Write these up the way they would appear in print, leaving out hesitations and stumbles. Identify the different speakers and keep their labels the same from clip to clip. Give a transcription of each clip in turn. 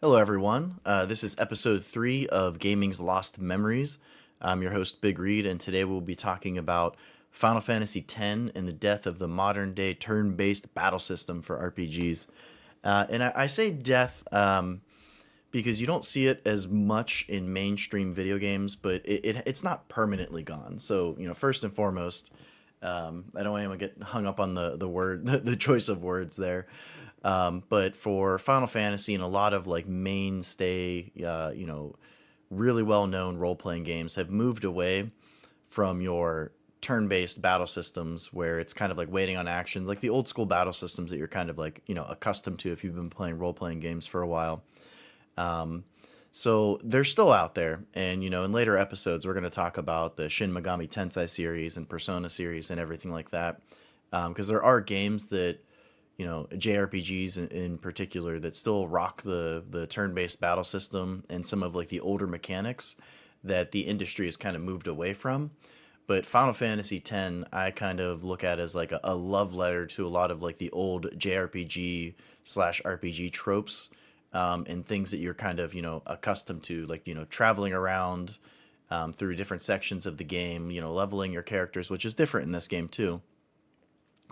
Speaker 1: Hello, everyone. This is episode 3 of Gaming's Lost Memories. I'm your host, BigReed, and today we'll be talking about Final Fantasy X and the death of the modern day turn based battle system for RPGs. And I say death because you don't see it as much in mainstream video games, but it's not permanently gone. So, first and foremost, I don't want anyone to get hung up on the word, the choice of words there. But for Final Fantasy and a lot of like mainstay, really well known role playing games have moved away from your turn based battle systems where it's kind of like waiting on actions, like the old school battle systems that you're kind of like, accustomed to if you've been playing role playing games for a while. So they're still out there. And, in later episodes, we're going to talk about the Shin Megami Tensei series and Persona series and everything like that. Because there are games that JRPGs in particular that still rock the turn-based battle system and some of like the older mechanics that the industry has kind of moved away from. But Final Fantasy X, I kind of look at as like a love letter to a lot of like the old JRPG slash RPG tropes, and things that you're kind of accustomed to, like traveling around through different sections of the game, leveling your characters, which is different in this game too.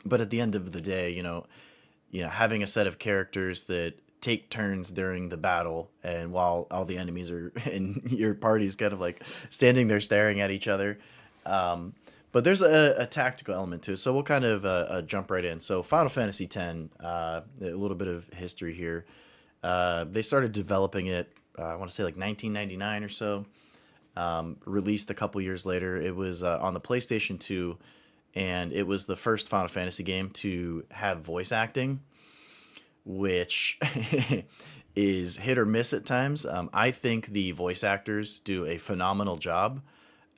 Speaker 1: But at the end of the day, having a set of characters that take turns during the battle, and while all the enemies are in your party's kind of like standing there staring at each other. But there's a tactical element to it, so we'll kind of jump right in. So Final Fantasy X, a little bit of history here. They started developing it, I want to say like 1999 or so. Released a couple years later. It was on the PlayStation 2, and it was the first Final Fantasy game to have voice acting, which is hit or miss at times. I think the voice actors do a phenomenal job,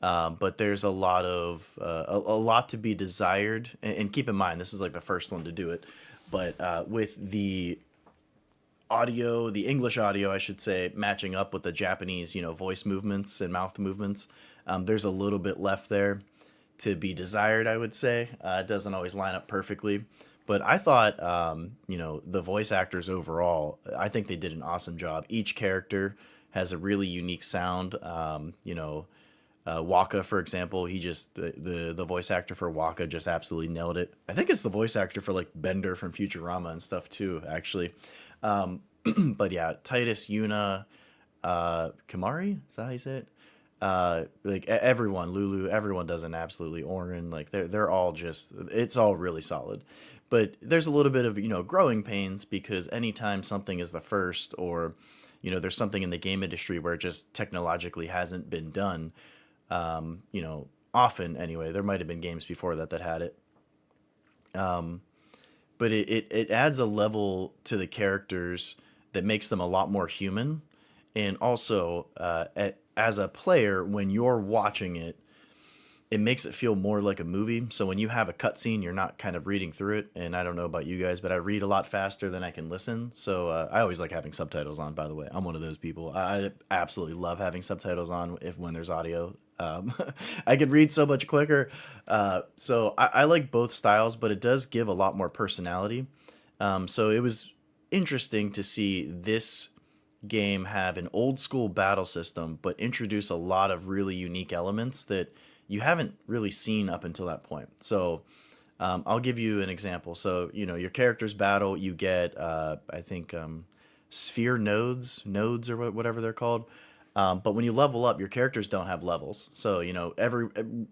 Speaker 1: but there's a lot of a lot to be desired. And keep in mind, this is like the first one to do it. But with the audio, the English audio, I should say, matching up with the Japanese, voice movements and mouth movements, there's a little bit left there to be desired, I would say. It doesn't always line up perfectly. But I thought, the voice actors overall, I think they did an awesome job. Each character has a really unique sound. Waka, for example, he just the voice actor for Waka just absolutely nailed it. I think it's the voice actor for like Bender from Futurama and stuff too, actually. Um, but yeah, Titus, Yuna, Kamari, is that how you say it? Everyone, Lulu, everyone does an absolutely Orin. Like they're all just, it's all really solid. But there's a little bit of growing pains because anytime something is the first, or there's something in the game industry where it just technologically hasn't been done. Often anyway, there might have been games before that had it. But it adds a level to the characters that makes them a lot more human. And also, as a player, when you're watching it, it makes it feel more like a movie. So when you have a cutscene, you're not kind of reading through it. And I don't know about you guys, but I read a lot faster than I can listen. So I always like having subtitles on. By the way, I'm one of those people. I absolutely love having subtitles on if when there's audio. I could read so much quicker. So I like both styles, but it does give a lot more personality. So it was interesting to see this game have an old school battle system, but introduce a lot of really unique elements that you haven't really seen up until that point. So I'll give you an example. So your character's battle, you get I think sphere nodes or whatever they're called. But when you level up, your characters don't have levels. So every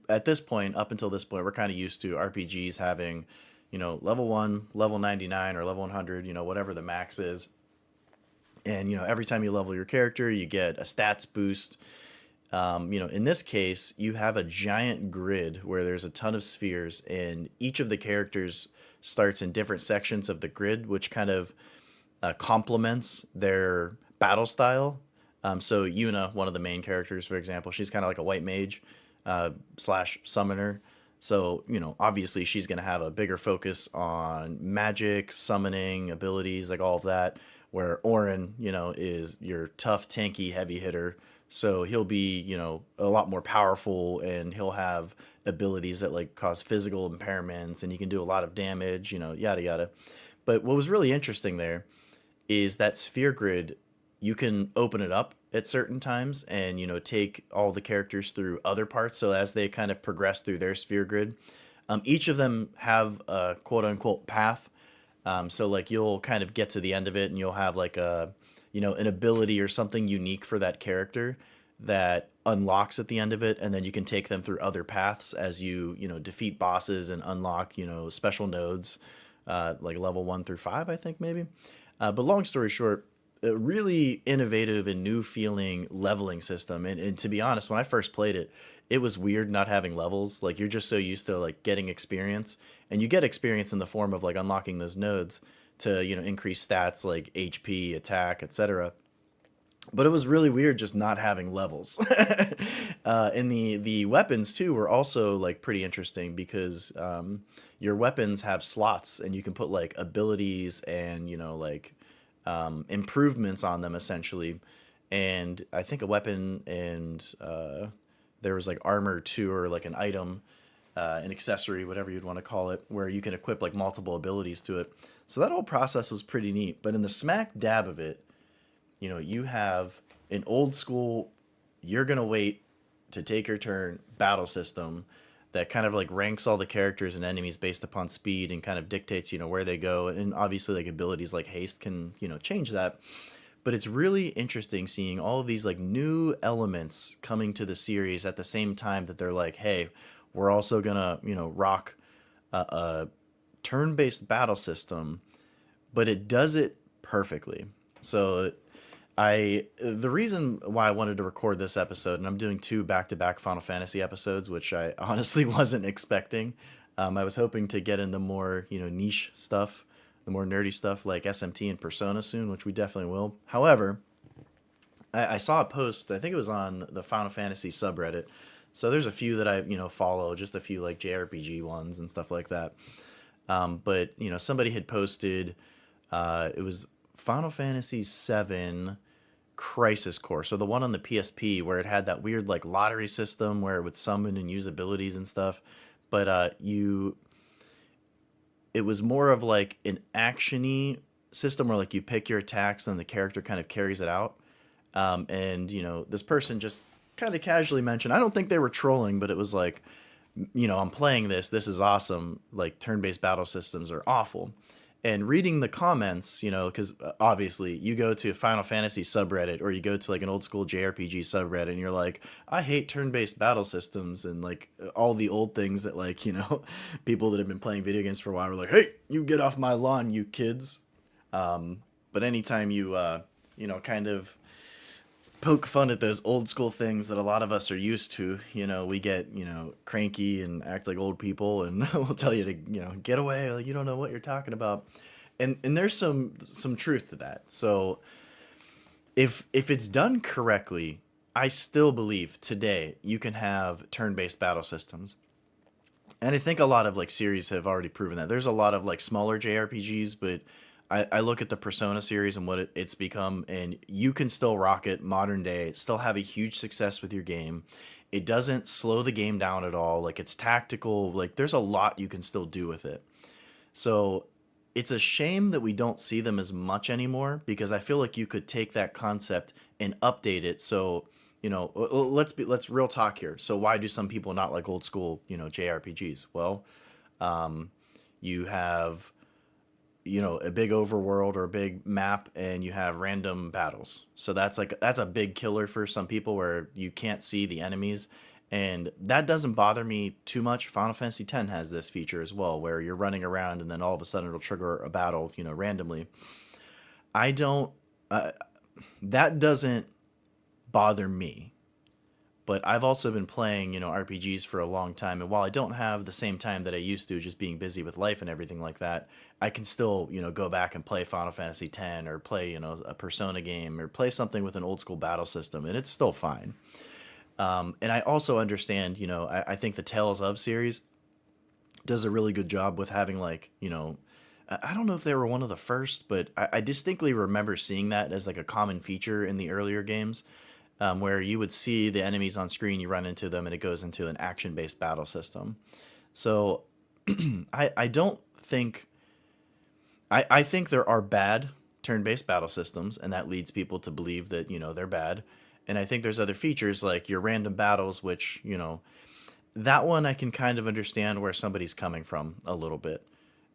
Speaker 1: at this point, up until this point, we're kind of used to RPGs having level 1, level 99, or level 100, whatever the max is. And every time you level your character, you get a stats boost. In this case, you have a giant grid where there's a ton of spheres, and each of the characters starts in different sections of the grid, which kind of complements their battle style. So Yuna, one of the main characters, for example, she's kind of like a white mage slash summoner. So obviously she's going to have a bigger focus on magic, summoning abilities, like all of that. Where Orin, is your tough, tanky, heavy hitter. So he'll be, a lot more powerful, and he'll have abilities that like cause physical impairments, and he can do a lot of damage, yada yada. But what was really interesting there is that sphere grid. you can open it up at certain times and take all the characters through other parts. So as they kind of progress through their sphere grid, each of them have a quote unquote path. So like you'll kind of get to the end of it and you'll have like an ability or something unique for that character that unlocks at the end of it, and then you can take them through other paths as you defeat bosses and unlock special nodes, like level 1 through 5, I think maybe. But long story short, a really innovative and new feeling leveling system. And to be honest, when I first played it, it was weird not having levels. Like you're just so used to like getting experience, and you get experience in the form of like unlocking those nodes to increase stats like HP, attack, etc. But it was really weird just not having levels. And the weapons too were also like pretty interesting because your weapons have slots and you can put like abilities and like improvements on them essentially. And I think a weapon and there was like armor too, or like an item, an accessory, whatever you'd want to call it, where you can equip like multiple abilities to it. So that whole process was pretty neat. But in the smack dab of it, you have an old school, you're going to wait to take your turn battle system that kind of like ranks all the characters and enemies based upon speed and kind of dictates, where they go. And obviously like abilities like haste can, change that. But it's really interesting seeing all of these like new elements coming to the series at the same time that they're like, hey, we're also going to, rock a turn-based battle system, but it does it perfectly. So the reason why I wanted to record this episode, and I'm doing two back-to-back Final Fantasy episodes, which I honestly wasn't expecting. I was hoping to get into more, niche stuff, the more nerdy stuff like SMT and Persona soon, which we definitely will. However, I saw a post, I think it was on the Final Fantasy subreddit. So there's a few that I, follow, just a few like JRPG ones and stuff like that. But, somebody had posted, it was Final Fantasy VII Crisis Core. So the one on the PSP where it had that weird like lottery system where it would summon and use abilities and stuff. But it was more of like an actiony system where like you pick your attacks and the character kind of carries it out. And this person just kind of casually mentioned, I don't think they were trolling, but it was like, I'm playing this. This is awesome. Like turn-based battle systems are awful. And reading the comments, because obviously you go to a Final Fantasy subreddit or you go to like an old school JRPG subreddit and you're like, I hate turn-based battle systems and like all the old things that like, people that have been playing video games for a while are like, hey, you get off my lawn, you kids. But anytime you, kind of poke fun at those old school things that a lot of us are used to, we get, cranky and act like old people and we'll tell you to, get away. Like, you don't know what you're talking about. And there's some truth to that. So if it's done correctly, I still believe today you can have turn-based battle systems. And I think a lot of like series have already proven that. There's a lot of like smaller JRPGs, but I look at the Persona series and what it's become, and you can still rock it modern day, still have a huge success with your game. It doesn't slow the game down at all. Like it's tactical. Like there's a lot you can still do with it. So it's a shame that we don't see them as much anymore because I feel like you could take that concept and update it. So let's real talk here. So why do some people not like old school JRPGs? Well, you have a big overworld or a big map and you have random battles. So that's a big killer for some people where you can't see the enemies. And that doesn't bother me too much. Final Fantasy X has this feature as well where you're running around and then all of a sudden it'll trigger a battle, randomly. I don't that doesn't bother me. But I've also been playing, RPGs for a long time. And while I don't have the same time that I used to, just being busy with life and everything like that, I can still, go back and play Final Fantasy X or play, a Persona game or play something with an old school battle system. And it's still fine. And I also understand, I think the Tales of series does a really good job with having like, I don't know if they were one of the first, but I distinctly remember seeing that as like a common feature in the earlier games. Where you would see the enemies on screen, you run into them, and it goes into an action-based battle system. So I don't think... I think there are bad turn-based battle systems, and that leads people to believe that, they're bad. And I think there's other features like your random battles, which, that one I can kind of understand where somebody's coming from a little bit.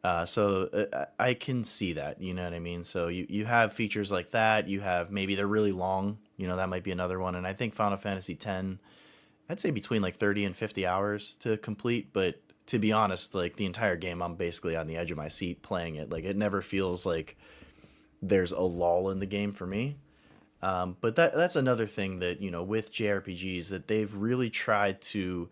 Speaker 1: I can see that, you know what I mean? So you have features like that. You have maybe they're really long, that might be another one. And I think Final Fantasy X, I'd say between like 30 and 50 hours to complete. But to be honest, like the entire game, I'm basically on the edge of my seat playing it. Like it never feels like there's a lull in the game for me. But that's another thing that, with JRPGs that they've really tried to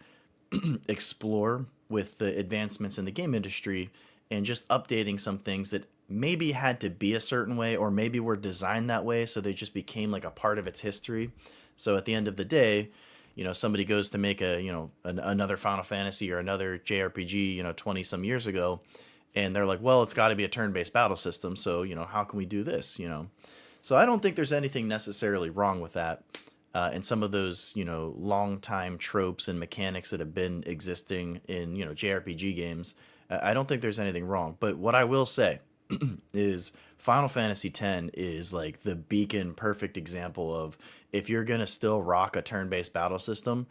Speaker 1: explore with the advancements in the game industry and just updating some things that maybe had to be a certain way or maybe were designed that way so they just became like a part of its history. So at the end of the day, somebody goes to make another Final Fantasy or another JRPG, 20 some years ago, and they're like, well, it's got to be a turn-based battle system, so how can we do this. So I don't think there's anything necessarily wrong with that. And some of those, long time tropes and mechanics that have been existing in, JRPG games, I don't think there's anything wrong. But what I will say is Final Fantasy X is like the beacon perfect example of if you're going to still rock a turn-based battle system,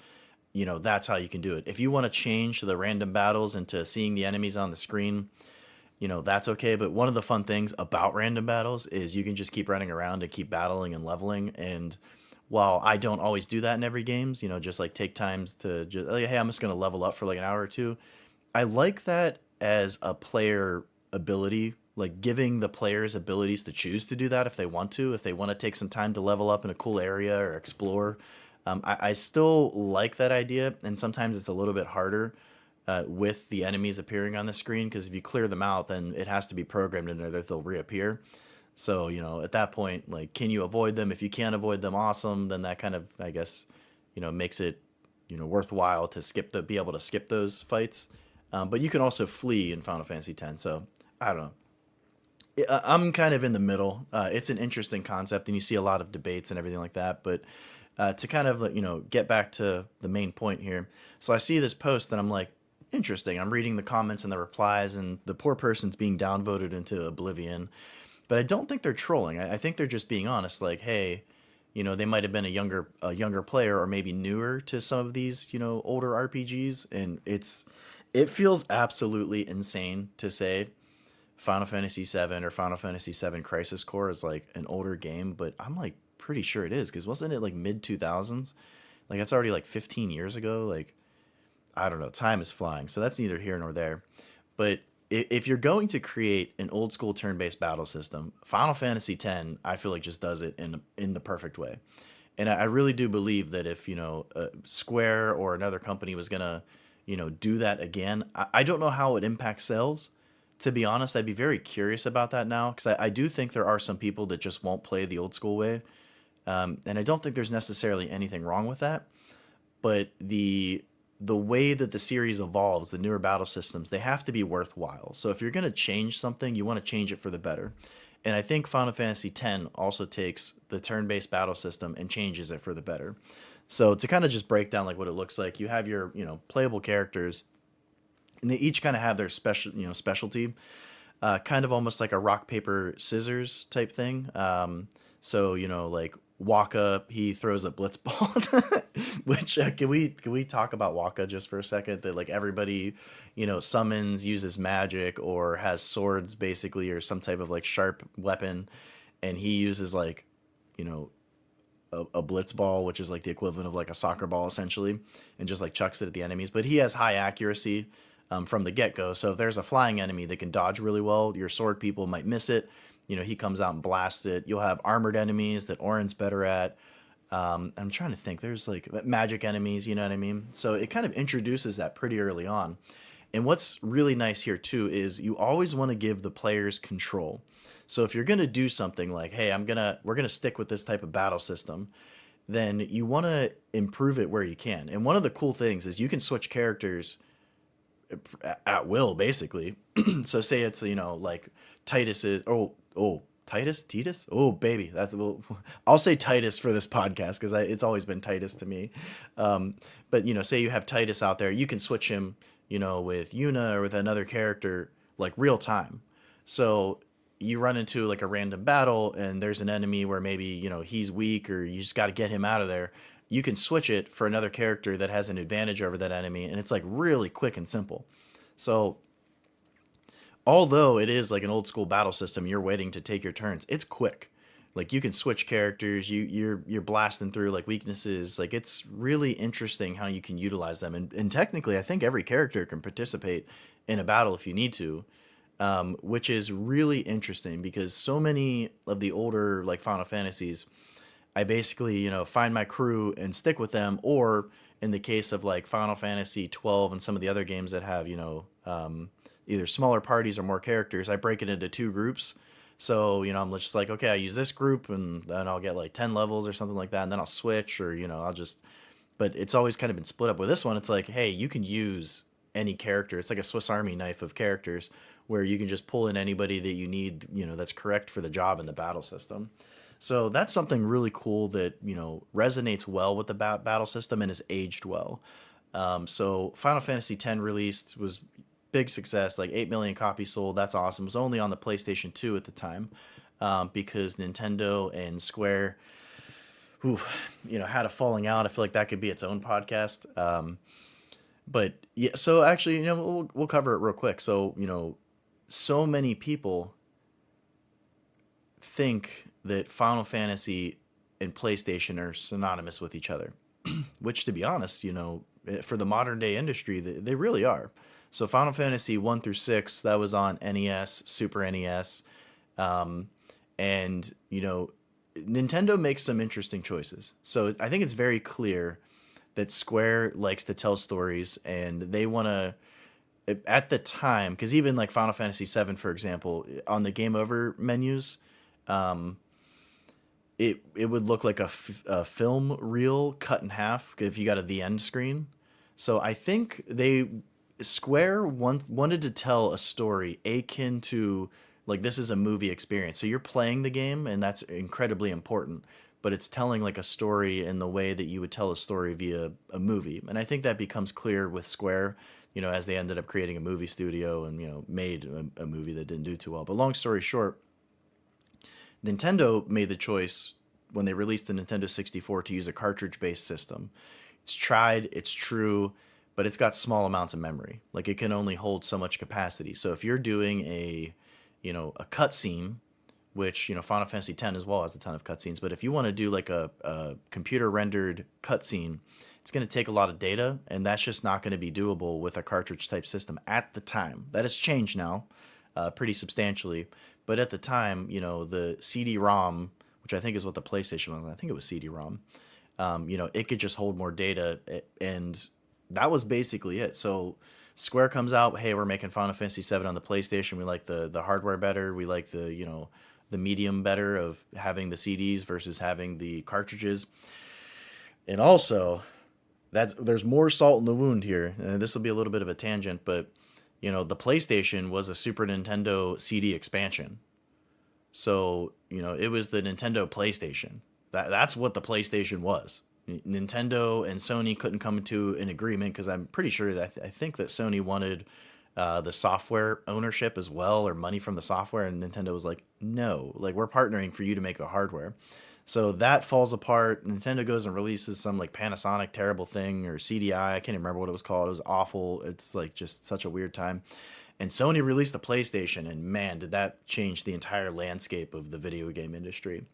Speaker 1: that's how you can do it. If you want to change the random battles into seeing the enemies on the screen, that's okay. But one of the fun things about random battles is you can just keep running around and keep battling and leveling. And while I don't always do that in every games, just like take times to just, like, hey, I'm just going to level up for like an hour or two. I like that as a player ability, like giving the players abilities to choose to do that if they want to. If they want to take some time to level up in a cool area or explore, I still like that idea. And sometimes it's a little bit harder with the enemies appearing on the screen because if you clear them out, then it has to be programmed in there that they'll reappear. So, at that point, like, can you avoid them? If you can't avoid them, awesome. Then that kind of, I guess, makes it, worthwhile to be able to skip those fights. But you can also flee in Final Fantasy X. So I don't know. I'm kind of in the middle. It's an interesting concept, and you see a lot of debates and everything like that. But to kind of get back to the main point here. So I see this post, and I'm like, interesting. I'm reading the comments and the replies, and the poor person's being downvoted into oblivion. But I don't think they're trolling. I think they're just being honest. Like, hey, they might have been a younger player or maybe newer to some of these older RPGs, and it feels absolutely insane to say Final Fantasy VII or Final Fantasy VII Crisis Core is like an older game, but I'm like pretty sure it is because wasn't it like mid 2000s? Like that's already like 15 years ago. Like I don't know, time is flying, so that's neither here nor there. But if you're going to create an old school turn-based battle system, Final Fantasy X, I feel like just does it in the perfect way. And I really do believe that if Square or another company was gonna do that again, I don't know how it impacts sales. To be honest, I'd be very curious about that now because I do think there are some people that just won't play the old school way, and I don't think there's necessarily anything wrong with that. But the way that the series evolves, the newer battle systems, they have to be worthwhile. So if you're going to change something, you want to change it for the better. And I think Final Fantasy X also takes the turn-based battle system and changes it for the better. So to kind of just break down like what it looks like, you have your playable characters, and they each kind of have their specialty, kind of almost like a rock paper scissors type thing. So like Waka, he throws a blitzball, which can we talk about Waka just for a second? That like everybody, summons, uses magic, or has swords basically, or some type of like sharp weapon, and he uses like, you know, a blitzball, which is like the equivalent of like a soccer ball essentially, and just like chucks it at the enemies. But he has high accuracy from the get go. So if there's a flying enemy that can dodge really well, your sword people might miss it. He comes out and blasts it. You'll have armored enemies that Orin's better at. I'm trying to think. There's like magic enemies, you know what I mean? So it kind of introduces that pretty early on. And what's really nice here too is you always want to give the players control. So if you're going to do something like, hey, we're going to stick with this type of battle system, then you want to improve it where you can. And one of the cool things is you can switch characters at will, basically. So say it's, like Titus is, Titus? Oh, baby. I'll say Titus for this podcast because it's always been Titus to me. But, say you have Titus out there, you can switch him, with Yuna or with another character like real time. So you run into like a random battle and there's an enemy where maybe, he's weak or you just got to get him out of there, you can switch it for another character that has an advantage over that enemy, and it's like really quick and simple. So although it is like an old school battle system, you're waiting to take your turns. It's quick. Like you can switch characters, you're blasting through like weaknesses. Like it's really interesting how you can utilize them. And technically, I think every character can participate in a battle if you need to, which is really interesting because so many of the older like Final Fantasies, I basically find my crew and stick with them, or in the case of like Final Fantasy 12 and some of the other games that have either smaller parties or more characters, I break it into two groups. So, I'm just like, okay, I use this group and then I'll get like 10 levels or something like that. And then I'll switch or, I'll just, but it's always kind of been split up. With this one, it's like, hey, you can use any character. It's like a Swiss Army knife of characters where you can just pull in anybody that you need, that's correct for the job in the battle system. So that's something really cool that, resonates well with the battle system and has aged well. So Final Fantasy X released, was big success, like 8 million copies sold. That's awesome. It was only on the PlayStation 2 at the time, because Nintendo and Square, who, had a falling out. I feel like that could be its own podcast. But yeah, so actually, we'll cover it real quick. So, so many people think that Final Fantasy and PlayStation are synonymous with each other, which, to be honest, for the modern day industry, they really are. So Final Fantasy 1 through 6, that was on NES, Super NES, and Nintendo makes some interesting choices. So I think it's very clear that Square likes to tell stories, and they want to, at the time, because even like Final Fantasy 7, for example, on the game over menus, um, it would look like a film reel cut in half if you got the end screen. So I think Square wanted to tell a story akin to, like, this is a movie experience. So you're playing the game, and that's incredibly important. But it's telling like a story in the way that you would tell a story via a movie. And I think that becomes clear with Square, as they ended up creating a movie studio and made a movie that didn't do too well. But long story short, Nintendo made the choice when they released the Nintendo 64 to use a cartridge-based system. It's tried, it's true, but it's got small amounts of memory. Like it can only hold so much capacity. So if you're doing a cutscene, which Final Fantasy X as well has a ton of cutscenes, but if you want to do like a computer rendered cutscene, it's going to take a lot of data, and that's just not going to be doable with a cartridge type system at the time. That has changed now, pretty substantially, but at the time, the CD-ROM, which I think is what the PlayStation was, I think it was CD-ROM. It could just hold more data, and that was basically it. So Square comes out, hey, we're making Final Fantasy VII on the PlayStation. We like the hardware better. We like the medium better of having the CDs versus having the cartridges. And also, there's more salt in the wound here. And this will be a little bit of a tangent, but the PlayStation was a Super Nintendo CD expansion. So, it was the Nintendo PlayStation. That's what the PlayStation was. Nintendo and Sony couldn't come to an agreement because I'm pretty sure that I think that Sony wanted the software ownership as well, or money from the software, and Nintendo was like, no, like we're partnering for you to make the hardware. So that falls apart. Nintendo goes and releases some like Panasonic terrible thing, or CDI. I can't even remember what it was called. It was awful. It's like just such a weird time. And Sony released the PlayStation, and man, did that change the entire landscape of the video game industry.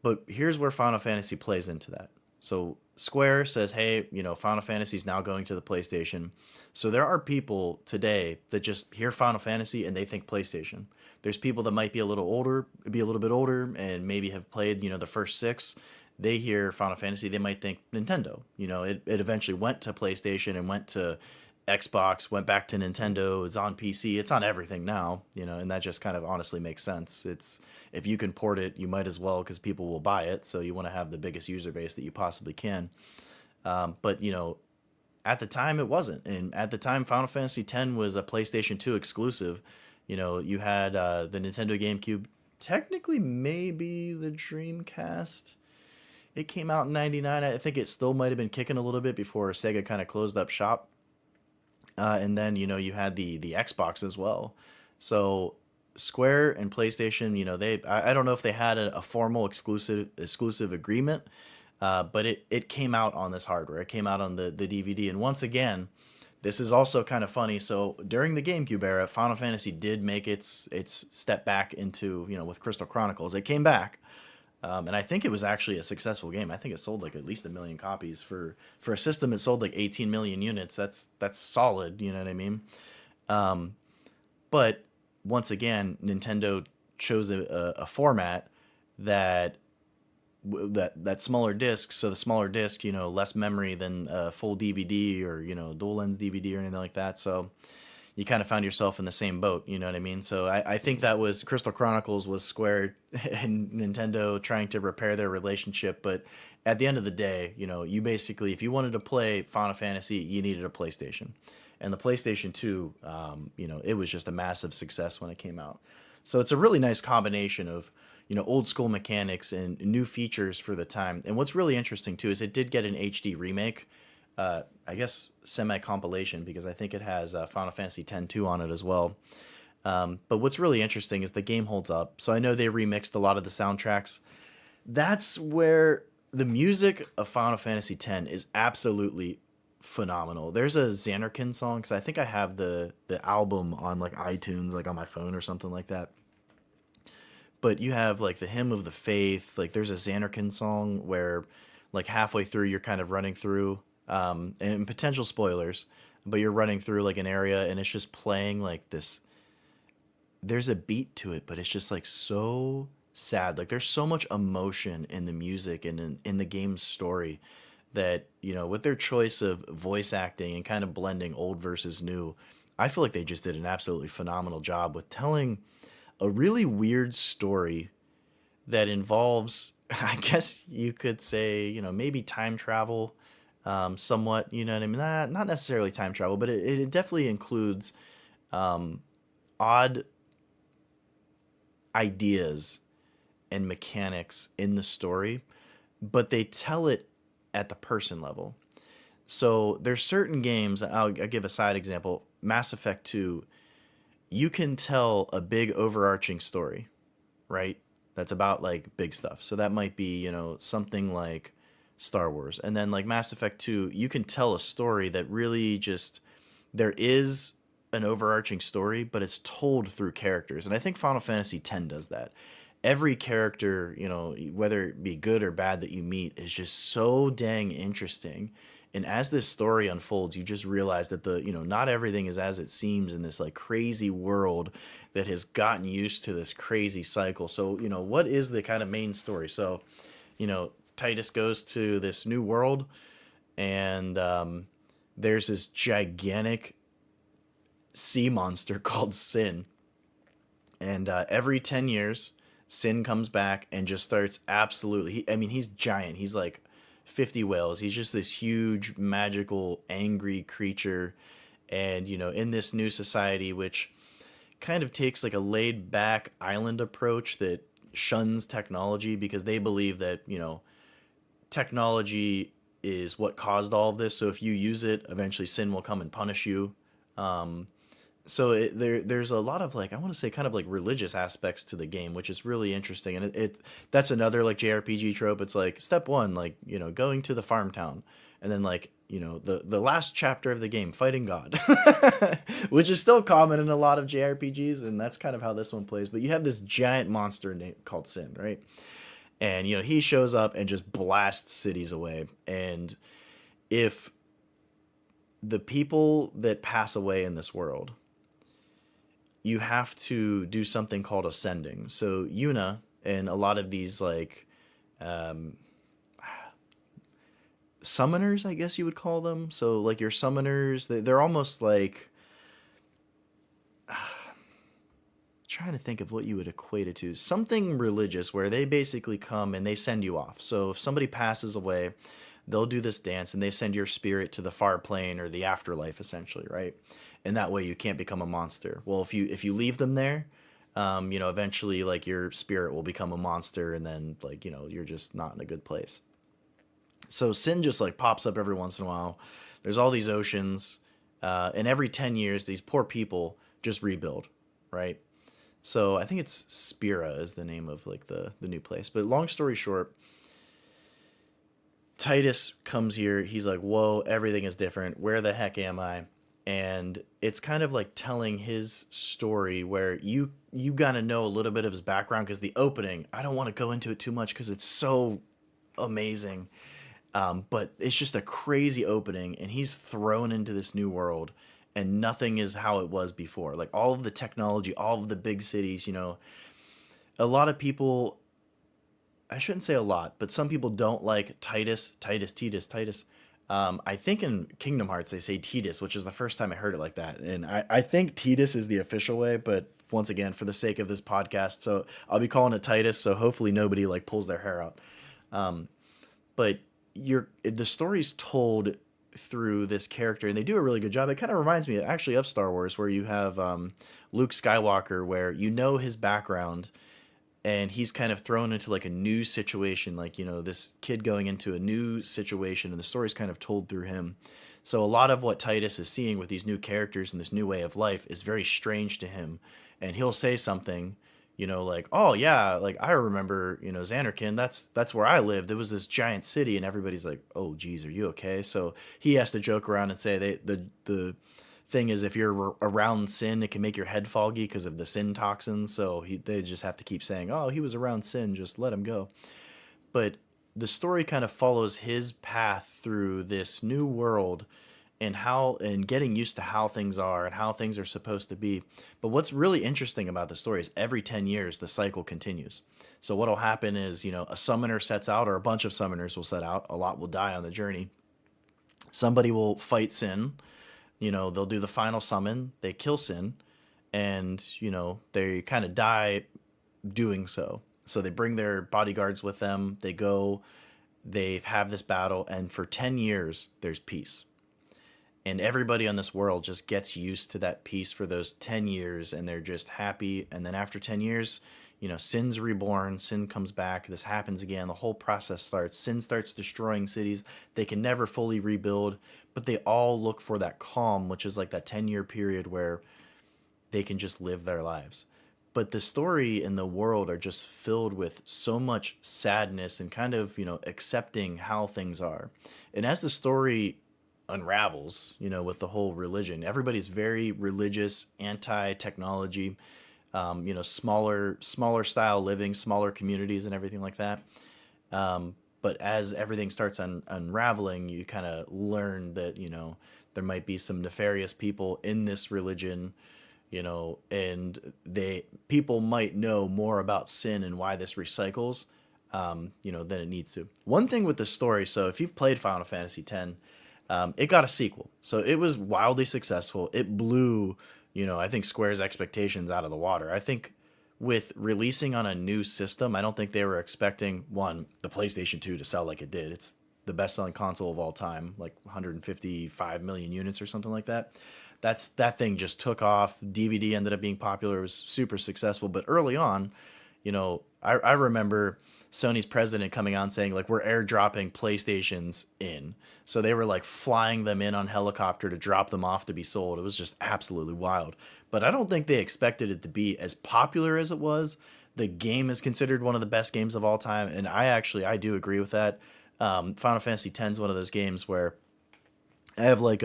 Speaker 1: But here's where Final Fantasy plays into that. So Square says, hey, Final Fantasy is now going to the PlayStation. So there are people today that just hear Final Fantasy and they think PlayStation. There's people that might be a little bit older, and maybe have played, the first six. They hear Final Fantasy, they might think Nintendo. It eventually went to PlayStation and went to Xbox, went back to Nintendo. It's on PC. It's on everything now, and that just kind of honestly makes sense. It's, if you can port it, you might as well, because people will buy it. So you want to have the biggest user base that you possibly can. But at the time it wasn't, and at the time Final Fantasy X was a PlayStation 2 exclusive. You had the Nintendo GameCube, technically maybe the Dreamcast. It came out in '99. I think it still might have been kicking a little bit before Sega kind of closed up shop. And then you had the Xbox as well. So Square and PlayStation, I don't know if they had a formal exclusive agreement, but it came out on this hardware. It came out on the DVD. And once again, this is also kind of funny. So during the GameCube era, Final Fantasy did make its step back into, with Crystal Chronicles. It came back, and I think it was actually a successful game. I think it sold like at least 1 million copies for a system. It sold like 18 million units. That's solid. You know what I mean? But once again, Nintendo chose a format that that smaller disc. So the smaller disc, less memory than a full DVD or dual lens DVD or anything like that. So you kind of found yourself in the same boat. You know what I mean? So I think that was Crystal Chronicles was Square and Nintendo trying to repair their relationship. But at the end of the day, you basically, if you wanted to play Final Fantasy, you needed a PlayStation. And the PlayStation 2, it was just a massive success when it came out. So it's a really nice combination of, old school mechanics and new features for the time. And what's really interesting too is it did get an HD remake, I guess semi compilation, because I think it has Final Fantasy X-2 on it as well. But what's really interesting is the game holds up. So I know they remixed a lot of the soundtracks. That's where the music of Final Fantasy X is absolutely phenomenal. There's a Xanarkin song because I think I have the album on like iTunes, like on my phone or something like that. But you have like the Hymn of the Faith. Like there's a Xanarkin song where like halfway through you're kind of running through, and potential spoilers, but you're running through like an area and it's just playing like this. There's a beat to it, but it's just like so sad. Like there's so much emotion in the music and in the game's story that, with their choice of voice acting and kind of blending old versus new, I feel like they just did an absolutely phenomenal job with telling a really weird story that involves, I guess you could say, maybe time travel, somewhat, you know what I mean? Not necessarily time travel, but it definitely includes odd ideas and mechanics in the story, but they tell it at the person level. So there's certain games, I'll give a side example, Mass Effect 2, you can tell a big overarching story, right? That's about like big stuff. So that might be, something like Star Wars. And then like Mass Effect 2, you can tell a story that really just there is an overarching story, but it's told through characters. And I think Final Fantasy X does that. Every character, whether it be good or bad that you meet, is just so dang interesting. And as this story unfolds, you just realize that not everything is as it seems in this like crazy world that has gotten used to this crazy cycle. So, what is the kind of main story? So, Titus goes to this new world, and there's this gigantic sea monster called Sin. And every 10 years, Sin comes back and just starts absolutely. He's giant. He's like 50 whales. He's just this huge, magical, angry creature. And, in this new society, which kind of takes like a laid back island approach that shuns technology because they believe that, technology is what caused all of this. So if you use it, eventually Sin will come and punish you. So there's a lot of like I want to say kind of like religious aspects to the game, which is really interesting, and that's another like JRPG trope. It's like step one, like going to the farm town, and then like the last chapter of the game, fighting God, which is still common in a lot of JRPGs, and that's kind of how this one plays. But you have this giant monster called Sin, right? And he shows up and just blasts cities away, and if the people that pass away in this world, you have to do something called ascending. So Yuna and a lot of these like um, summoners, I guess you would call them. So like your summoners, they're almost like trying to think of what you would equate it to. Something religious where they basically come and they send you off. So if somebody passes away, they'll do this dance and they send your spirit to the far plane or the afterlife essentially, right? And that way you can't become a monster. Well, if you leave them there, eventually like your spirit will become a monster and then like, you're just not in a good place. So Sin just like pops up every once in a while. There's all these oceans, and every 10 years these poor people just rebuild, right? So I think it's Spira is the name of like the new place. But long story short, Titus comes here. He's like, "Whoa, everything is different. Where the heck am I?" And it's kind of like telling his story where you gotta know a little bit of his background because the opening. I don't want to go into it too much because it's so amazing. But it's just a crazy opening, and he's thrown into this new world, and nothing is how it was before. Like all of the technology, all of the big cities. A lot of people, I shouldn't say a lot, but some people don't like Titus. I think in Kingdom Hearts they say Titus, which is the first time I heard it like that. And I think Titus is the official way, but once again, for the sake of this podcast, so I'll be calling it Titus, so hopefully nobody like pulls their hair out. But the story's told through this character, and they do a really good job. It kind of reminds me actually of Star Wars, where you have Luke Skywalker, where you know his background, and he's kind of thrown into like a new situation, like this kid going into a new situation, and the story's kind of told through him. So a lot of what Titus is seeing with these new characters and this new way of life is very strange to him, and he'll say something, like, "Oh yeah, like I remember, Xanarkin, that's where I lived. It was this giant city," and everybody's like, "Oh geez, are you okay?" So he has to joke around and say the thing is, if you're around sin, it can make your head foggy because of the sin toxins. So they just have to keep saying, "Oh, he was around sin, just let him go." But the story kind of follows his path through this new world, and getting used to how things are and how things are supposed to be. But what's really interesting about the story is every 10 years the cycle continues. So what'll happen is, a summoner sets out, or a bunch of summoners will set out, a lot will die on the journey. Somebody will fight sin, they'll do the final summon, they kill sin, and they kind of die doing so. So they bring their bodyguards with them, they go, they have this battle, and for 10 years there's peace, and everybody on this world just gets used to that peace for those 10 years, and they're just happy. And then after 10 years, sin's reborn, sin comes back, this happens again, the whole process starts, sin starts destroying cities, they can never fully rebuild, but they all look for that calm, which is like that 10-year period where they can just live their lives. But the story and the world are just filled with so much sadness and kind of, accepting how things are. And as the story unravels, with the whole religion, everybody's very religious, anti-technology, smaller style living, smaller communities and everything like that. But as everything starts unraveling, you kind of learn that, there might be some nefarious people in this religion, and people might know more about sin and why this recycles, than it needs to. One thing with the story, so if you've played Final Fantasy X, it got a sequel, so it was wildly successful. It blew, I think Square's expectations out of the water. I think with releasing on a new system, I don't think they were expecting the PlayStation 2 to sell like it did. It's the best-selling console of all time, like 155 million units or something like that. That thing just took off. DVD ended up being popular. It was super successful. But early on, I remember Sony's president coming on saying, like, we're airdropping PlayStations in. So they were like flying them in on helicopter to drop them off to be sold. It was just absolutely wild. But I don't think they expected it to be as popular as it was. The game is considered one of the best games of all time, and I do agree with that. Final Fantasy X is one of those games where I have like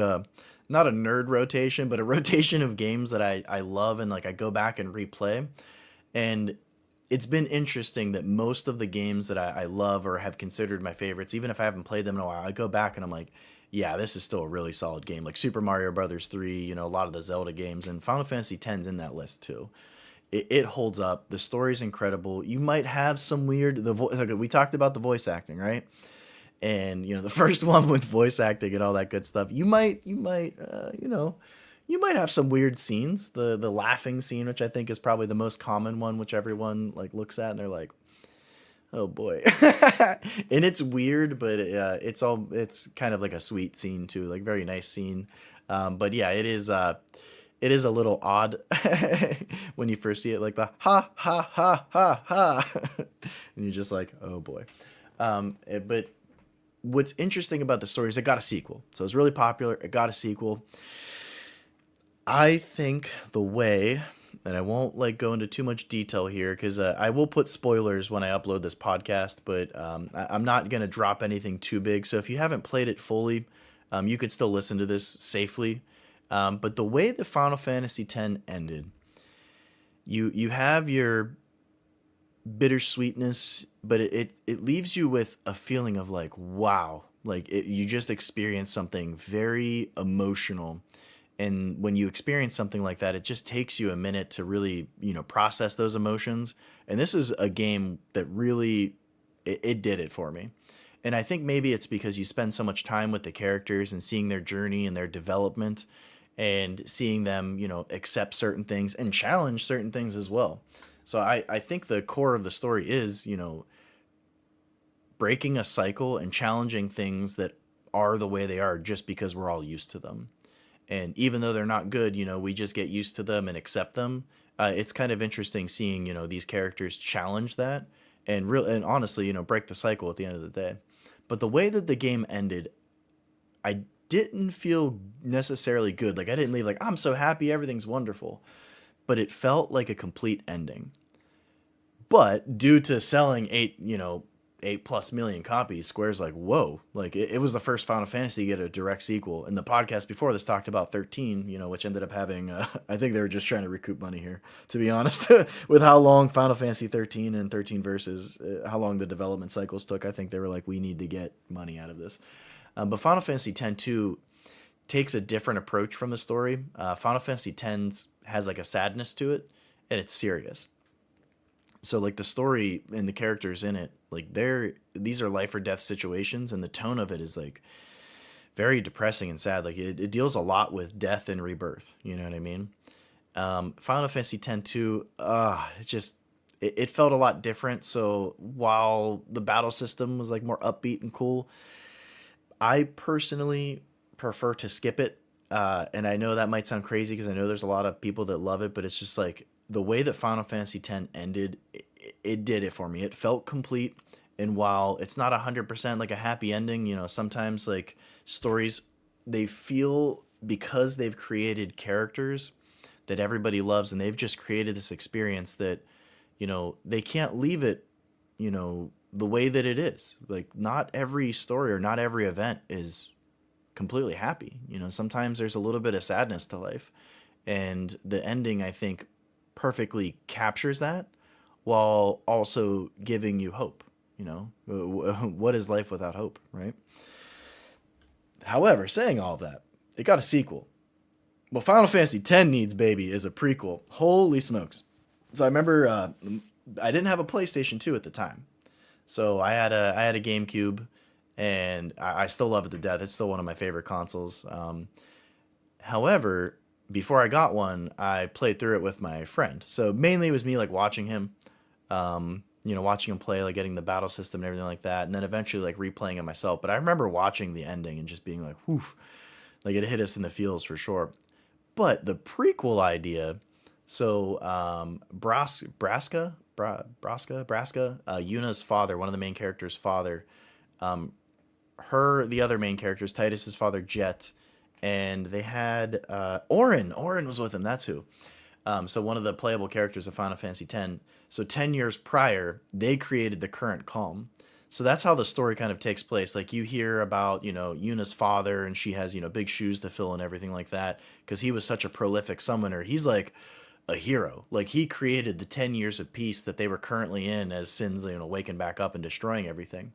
Speaker 1: not a nerd rotation, but a rotation of games that I love, and like I go back and replay. And it's been interesting that most of the games that I love or have considered my favorites, even if I haven't played them in a while, I go back and I'm like, yeah, this is still a really solid game. Like Super Mario Brothers 3, a lot of the Zelda games, and Final Fantasy X's in that list too. It holds up. The story's incredible. You might have some weird okay, we talked about the voice acting, right? And the first one with voice acting and all that good stuff, you might have some weird scenes. The laughing scene, which I think is probably the most common one, which everyone like looks at and they're like, oh boy. And it's weird, but it's kind of like a sweet scene too, like very nice scene. But yeah, it is a little odd when you first see it, like the ha ha ha ha ha, and you're just like, oh boy. But what's interesting about the story is it got a sequel, so it's really popular. It got a sequel. I think the way and I won't like go into too much detail here because I will put spoilers when I upload this podcast, but I'm not gonna drop anything too big. So if you haven't played it fully, you could still listen to this safely. But the way the Final Fantasy X ended, you have your bittersweetness, but it leaves you with a feeling of like wow, like you just experienced something very emotional, and when you experience something like that, it just takes you a minute to really process those emotions. And this is a game that really it did it for me. And I think maybe it's because you spend so much time with the characters and seeing their journey and their development, and seeing them accept certain things and challenge certain things as well. So I think the core of the story is breaking a cycle and challenging things that are the way they are just because we're all used to them. And even though they're not good, we just get used to them and accept them. It's kind of interesting seeing these characters challenge that and honestly break the cycle at the end of the day. But the way that the game ended, I didn't feel necessarily good. Like I didn't leave like I'm so happy, everything's wonderful, but it felt like a complete ending. But due to selling 8+ million copies, Square's like, whoa, like it was the first Final Fantasy to get a direct sequel. And the podcast before this talked about 13, which ended up having, I think they were just trying to recoup money here, to be honest, with how long Final Fantasy 13 and 13 Versus, how long the development cycles took. I think they were like, we need to get money out of this. But Final Fantasy X-2 takes a different approach from the story. Final Fantasy X has like a sadness to it, and it's serious. So like the story and the characters in it, like these are life or death situations, and the tone of it is like very depressing and sad. Like it deals a lot with death and rebirth. You know what I mean? Final Fantasy X-2, it felt a lot different. So while the battle system was like more upbeat and cool, I personally prefer to skip it. And I know that might sound crazy because I know there's a lot of people that love it, but it's just like the way that Final Fantasy X ended, it did it for me. It felt complete. And while it's not 100% like a happy ending, sometimes like stories, they feel because they've created characters that everybody loves and they've just created this experience that, they can't leave it, the way that it is. Like not every story or not every event is completely happy. Sometimes there's a little bit of sadness to life. And the ending, I think, perfectly captures that while also giving you hope. What is life without hope, right? However, saying all of that, it got a sequel. Well, Final Fantasy X needs, baby, is a prequel. Holy smokes. So I remember I didn't have a PlayStation 2 at the time. So I had a GameCube, and I still love it to death. It's still one of my favorite consoles. However, before I got one, I played through it with my friend. So mainly it was me like watching him, watching him play, like getting the battle system and everything like that, and then eventually like replaying it myself. But I remember watching the ending and just being like, whew, like it hit us in the feels for sure. But the prequel idea, so Braska, Yuna's father, one of the main characters' father, the other main characters, Titus's father, Jet, and they had Orin. Orin was with him. That's who. So one of the playable characters of Final Fantasy X. So 10 years prior, they created the current Calm. So that's how the story kind of takes place. Like you hear about, Yuna's father, and she has, big shoes to fill and everything like that, because he was such a prolific summoner. He's like a hero. Like he created the 10 years of peace that they were currently in as Sin's, waking back up and destroying everything.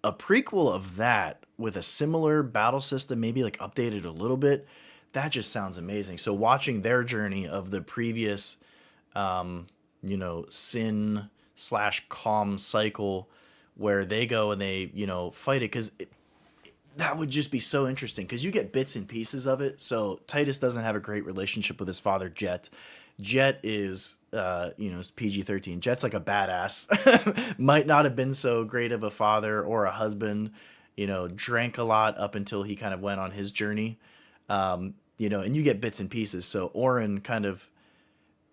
Speaker 1: A prequel of that with a similar battle system, maybe like updated a little bit, that just sounds amazing. So watching their journey of the previous, Sin slash Calm cycle, where they go and they, fight it, because that would just be so interesting because you get bits and pieces of it. So Titus doesn't have a great relationship with his father, Jet. Jet is, PG-13. Jet's like a badass. Might not have been so great of a father or a husband. Drank a lot up until he kind of went on his journey. And you get bits and pieces. So Orin kind of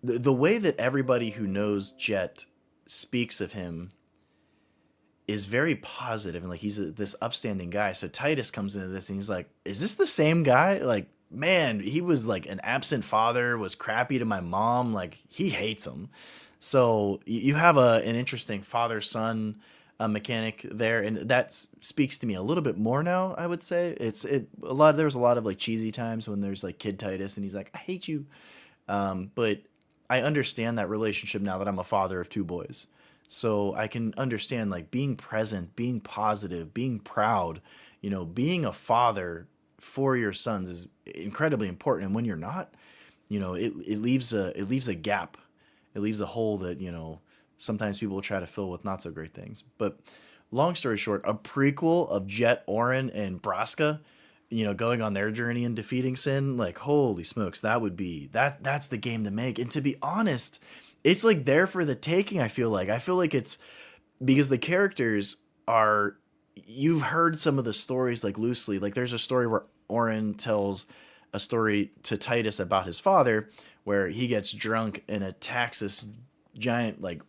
Speaker 1: the way that everybody who knows Jet speaks of him is very positive, and like he's this upstanding guy. So Titus comes into this and he's like, "Is this the same guy? Like man, he was like an absent father, was crappy to my mom. Like he hates him. So you have an interesting father son mechanic there, and that speaks to me a little bit more now. I would say a lot. There was a lot of like cheesy times when there's like Kid Titus, and he's like, "I hate you," but I understand that relationship now that I'm a father of two boys. So I can understand like being present, being positive, being proud, being a father for your sons is incredibly important. And when you're not, it leaves a gap. It leaves a hole that, sometimes people will try to fill with not so great things. But long story short, a prequel of Jet, Orin, and Braska, going on their journey and defeating Sin, like holy smokes, that's the game to make. And to be honest, it's like there for the taking. I feel like it's because the characters are, you've heard some of the stories like loosely. Like there's a story where Orin tells a story to Titus about his father where he gets drunk and attacks this giant like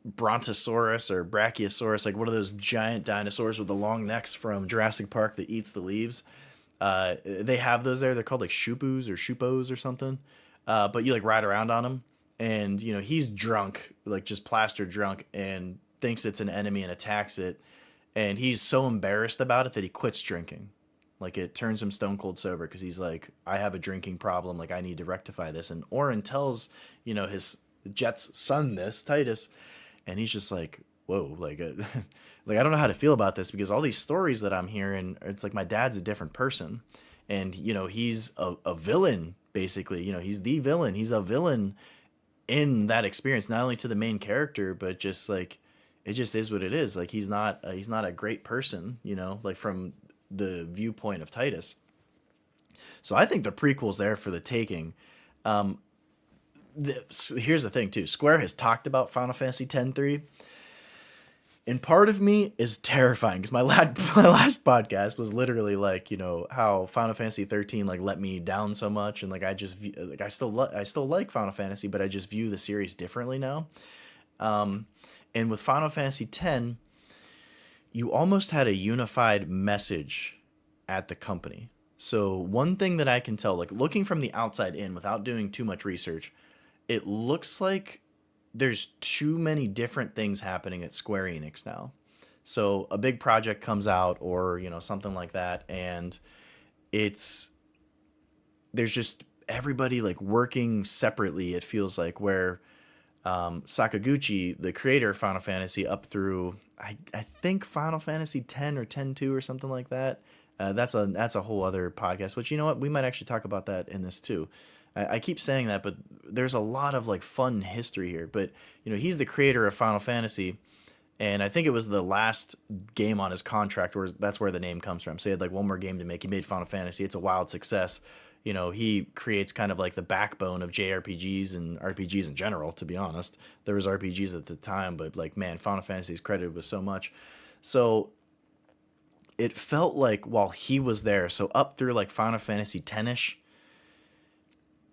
Speaker 1: brontosaurus or brachiosaurus, like one of those giant dinosaurs with the long necks from Jurassic Park that eats the leaves. They have those there. They're called like shupus or shupos or something. But you like ride around on them, and he's drunk, like just plastered drunk, and thinks it's an enemy and attacks it. And he's so embarrassed about it that he quits drinking. Like it turns him stone cold sober because he's like, I have a drinking problem. Like I need to rectify this. And Orin tells his Jet's son this, Titus, and he's just like, whoa, like, like I don't know how to feel about this because all these stories that I'm hearing, it's like my dad's a different person, and he's a villain basically. He's the villain. He's a villain in that experience, not only to the main character, but just like it just is what it is. Like he's not a great person, like from the viewpoint of Titus. So I think the prequel's there for the taking. Um, Here's the thing too. Square has talked about Final Fantasy X-3, and part of me is terrifying because my last podcast was literally like how Final Fantasy 13 like let me down so much, and like I still like Final Fantasy, but I just view the series differently now. And with Final Fantasy X, you almost had a unified message at the company. So one thing that I can tell, like looking from the outside in without doing too much research, it looks like there's too many different things happening at Square Enix now. So a big project comes out or, something like that, and it's there's just everybody like working separately, it feels like, where Sakaguchi, the creator of Final Fantasy, up through I think Final Fantasy 10 or 10-2 or something like that. That's a whole other podcast. But you know what? We might actually talk about that in this too. I keep saying that, but there's a lot of like fun history here. But he's the creator of Final Fantasy, and I think it was the last game on his contract where that's where the name comes from. So he had like one more game to make. He made Final Fantasy. It's a wild success. He creates kind of like the backbone of JRPGs and RPGs in general, to be honest. There was RPGs at the time, but like, man, Final Fantasy is credited with so much. So it felt like while he was there, so up through like Final Fantasy 10ish,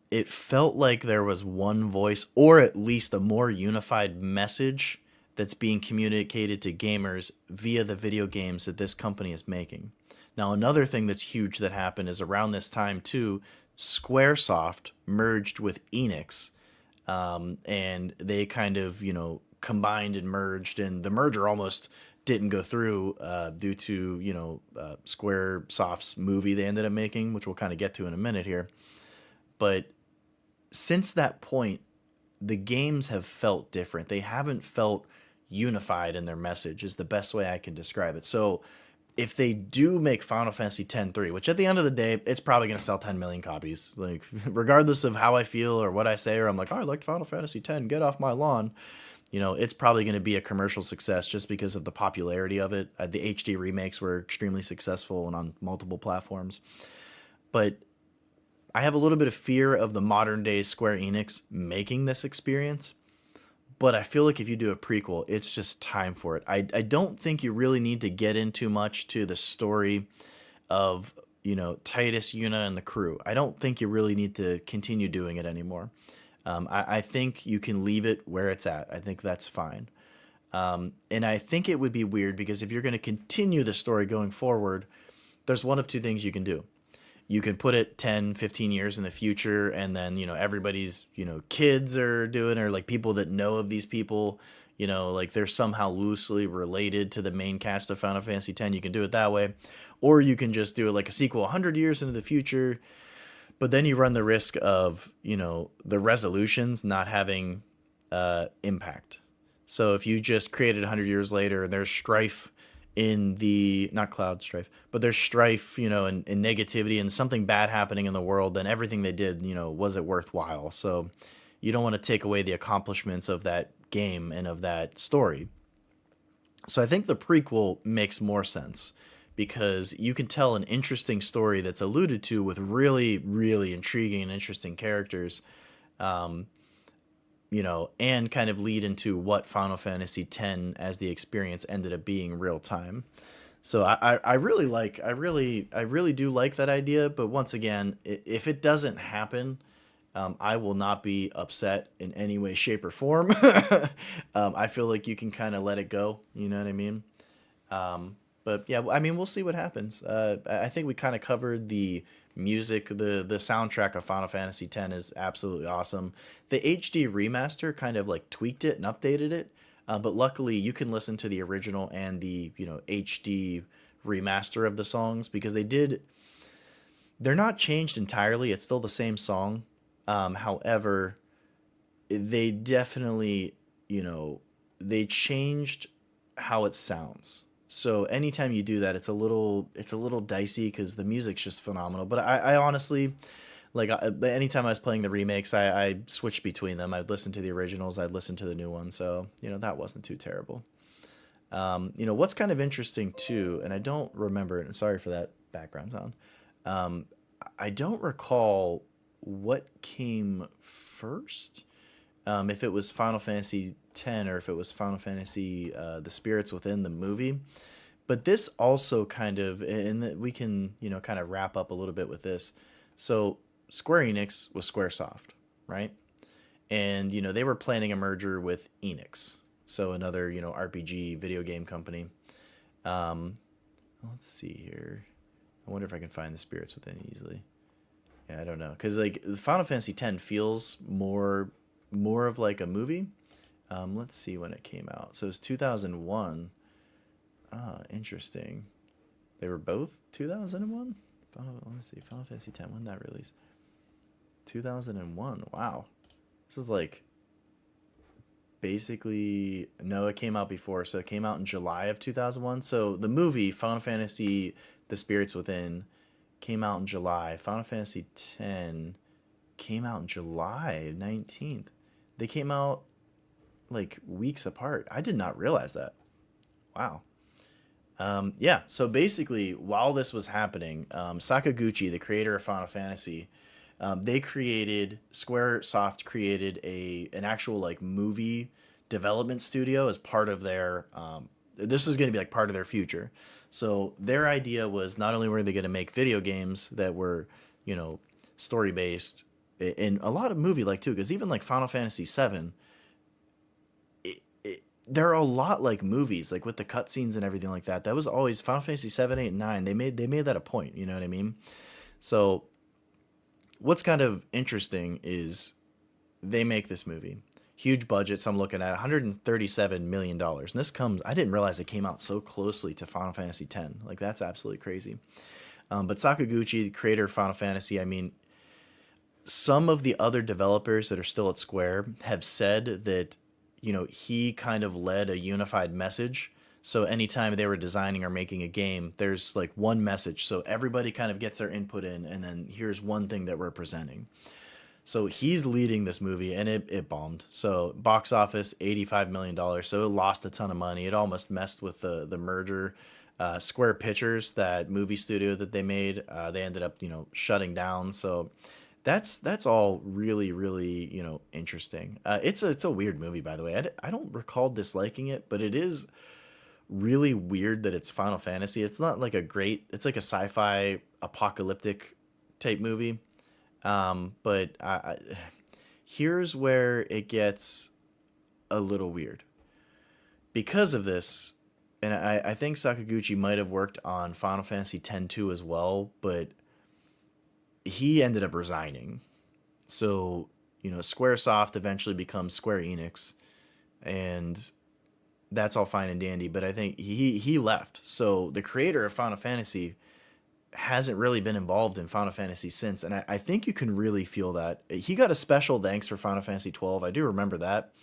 Speaker 1: it felt like there was one voice or at least a more unified message that's being communicated to gamers via the video games that this company is making. Now, another thing that's huge that happened is around this time, too, Squaresoft merged with Enix, and they kind of, combined and merged, and the merger almost didn't go through due to, Squaresoft's movie they ended up making, which we'll kind of get to in a minute here. But since that point, the games have felt different. They haven't felt unified in their message, is the best way I can describe it. So if they do make Final Fantasy X-3, which at the end of the day, it's probably going to sell 10 million copies. Like, regardless of how I feel or what I say, or I'm like, oh, I liked Final Fantasy X, get off my lawn. It's probably going to be a commercial success just because of the popularity of it. The HD remakes were extremely successful and on multiple platforms. But I have a little bit of fear of the modern day Square Enix making this experience. But I feel like if you do a prequel, it's just time for it. I don't think you really need to get into much to the story of, Titus, Yuna, and the crew. I don't think you really need to continue doing it anymore. I think you can leave it where it's at. I think that's fine. And I think it would be weird because if you're going to continue the story going forward, there's one of two things you can do. you can put it 10, 15 years in the future, and then, everybody's, kids are doing, or like people that know of these people, like they're somehow loosely related to the main cast of Final Fantasy X. You can do it that way. Or you can just do it like a sequel 100 years into the future, but then you run the risk of, the resolutions not having impact. So if you just created 100 years later and there's strife in the, not cloud strife, but there's strife, and negativity and something bad happening in the world, then everything they did, was it worthwhile? So you don't want to take away the accomplishments of that game and of that story. So I think the prequel makes more sense because you can tell an interesting story that's alluded to with really, really intriguing and interesting characters, um, and kind of lead into what Final Fantasy X as the experience ended up being real time. So I really like I really do like that idea. But once again, if it doesn't happen, I will not be upset in any way, shape, or form. I feel like you can kind of let it go. You know what I mean? But yeah, I mean, we'll see what happens. I think we kind of covered the music. The soundtrack of Final Fantasy X is absolutely awesome. The HD remaster kind of like tweaked it and updated it, but luckily you can listen to the original and the HD remaster of the songs because they're not changed entirely. It's still the same song. However, they definitely, you know, they changed how it sounds. So anytime you do that, it's a little dicey because the music's just phenomenal. But I honestly like anytime I was playing the remakes, I switched between them. I'd listen to the originals, I'd listen to the new ones. So that wasn't too terrible. What's kind of interesting too, and I don't remember it. And sorry for that background sound. Um, I don't recall what came first. If it was Final Fantasy X or if it was Final Fantasy The Spirits Within the movie. But this also kind of, and we can, kind of wrap up a little bit with this. So Square Enix was Squaresoft, right? And, they were planning a merger with Enix. So another, RPG video game company. Um, let's see here. I wonder if I can find The Spirits Within easily. Yeah, I don't know. Because, like, Final Fantasy X feels more of like a movie. Let's see when it came out. So it was 2001. Ah, interesting. They were both 2001. Let's see, Final Fantasy X. When did that release? 2001. Wow, this is like basically no. It came out before, so it came out in July of 2001. So the movie Final Fantasy: The Spirits Within came out in July. Final Fantasy X came out in July 19th. They came out like weeks apart. I did not realize that. Wow. Yeah, so basically, while this was happening, Sakaguchi, the creator of Final Fantasy, SquareSoft created an actual like movie development studio as part of their. This is going to be like part of their future. So their idea was not only were they going to make video games that were, story based, and a lot of movie like too, because even like Final Fantasy VII they're a lot like movies, like with the cutscenes and everything like that. That was always Final Fantasy 7, 8, and 9. They made that a point, you know what I mean? So what's kind of interesting is they make this movie. Huge budget, so I'm looking at $137 million. And this comes I didn't realize it came out so closely to Final Fantasy X. Like that's absolutely crazy. But Sakaguchi, the creator of Final Fantasy, I mean, some of the other developers that are still at Square have said that he kind of led a unified message. So anytime they were designing or making a game, there's like one message. So everybody kind of gets their input in, and then here's one thing that we're presenting. So he's leading this movie, and it bombed. So box office, $85 million. So it lost a ton of money. It almost messed with the merger. Square Pictures, that movie studio that they made, they ended up shutting down. So that's all really really interesting. It's a weird movie, by the way. I don't recall disliking it, but it is really weird that it's Final Fantasy. It's not like it's like a sci-fi apocalyptic type movie. But here's where it gets a little weird because of this. And I think Sakaguchi might have worked on Final Fantasy X 2 as well, but he ended up resigning. So, Squaresoft eventually becomes Square Enix, and that's all fine and dandy. But I think he left. So the creator of Final Fantasy hasn't really been involved in Final Fantasy since, and I think you can really feel that. He got a special thanks for Final Fantasy 12. I do remember that.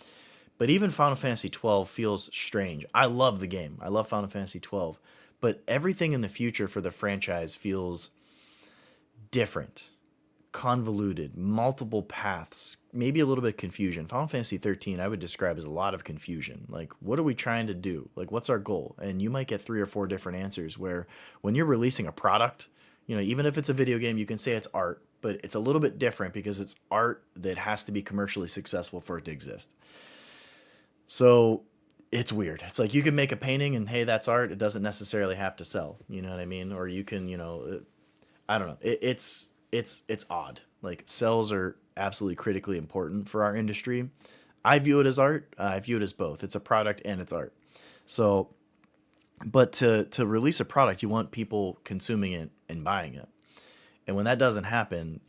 Speaker 1: But even Final Fantasy 12 feels strange. I love the game. I love Final Fantasy 12. But everything in the future for the franchise feels different, convoluted, multiple paths, maybe a little bit of confusion. Final Fantasy 13 I would describe as a lot of confusion. Like, what are we trying to do? Like, what's our goal? And you might get 3 or 4 different answers where when you're releasing a product, even if it's a video game, you can say it's art, but it's a little bit different because it's art that has to be commercially successful for it to exist. So it's weird. It's like you can make a painting and hey, that's art. It doesn't necessarily have to sell. You know what I mean? Or you can, I don't know. It's odd. Like sales are absolutely critically important for our industry. I view it as art. I view it as both. It's a product and it's art. So, but to release a product, you want people consuming it and buying it. And when that doesn't happen,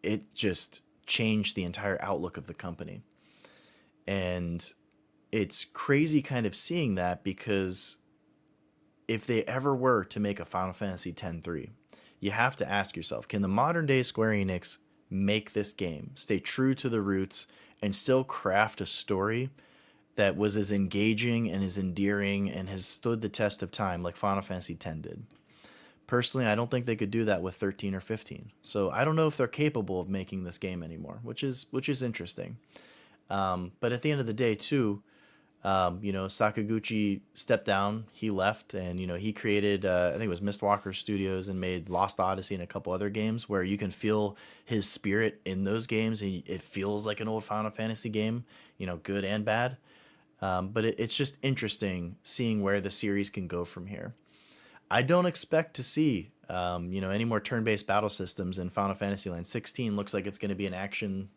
Speaker 1: it just changed the entire outlook of the company. And it's crazy kind of seeing that because if they ever were to make a Final Fantasy X-3, you have to ask yourself, can the modern day Square Enix make this game, stay true to the roots, and still craft a story that was as engaging and as endearing and has stood the test of time like Final Fantasy X did? Personally, I don't think they could do that with 13 or 15. So I don't know if they're capable of making this game anymore, which is interesting. But at the end of the day, too, Sakaguchi stepped down. He left, and he created I think it was Mistwalker Studios and made Lost Odyssey and a couple other games where you can feel his spirit in those games, and it feels like an old Final Fantasy game, good and bad. But it's just interesting seeing where the series can go from here. I don't expect to see any more turn-based battle systems in Final Fantasy Land. 16 looks like it's going to be an action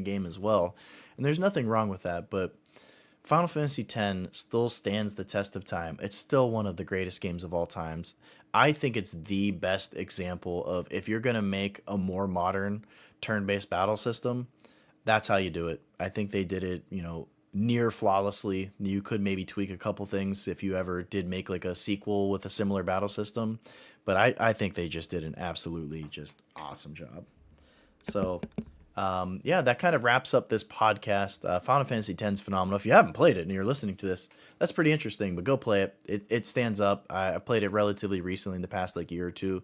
Speaker 1: game as well, and there's nothing wrong with that. But Final Fantasy X still stands the test of time. It's still one of the greatest games of all times. I think it's the best example of if you're going to make a more modern turn-based battle system, that's how you do it. I think they did it, near flawlessly. You could maybe tweak a couple things if you ever did make like a sequel with a similar battle system, but I think they just did an absolutely just awesome job. So yeah, that kind of wraps up this podcast. Final Fantasy X is phenomenal. If you haven't played it and you're listening to this, that's pretty interesting, but go play it. It stands up. I played it relatively recently in the past like year or two.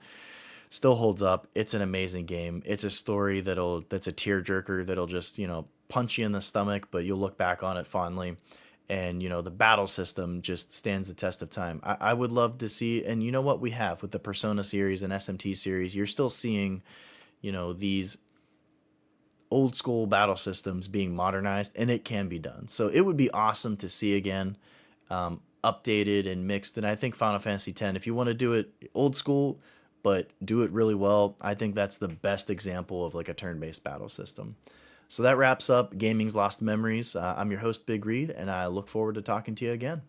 Speaker 1: Still holds up. It's an amazing game. It's a story that's a tearjerker that'll just, punch you in the stomach, but you'll look back on it fondly. And, the battle system just stands the test of time. I would love to see, and you know what we have with the Persona series and SMT series, you're still seeing, these old school battle systems being modernized, and it can be done. So it would be awesome to see again, updated and mixed. And I think Final Fantasy X, if you want to do it old school, but do it really well, I think that's the best example of like a turn-based battle system. So that wraps up Gaming's Lost Memories. I'm your host, Big Reed, and I look forward to talking to you again.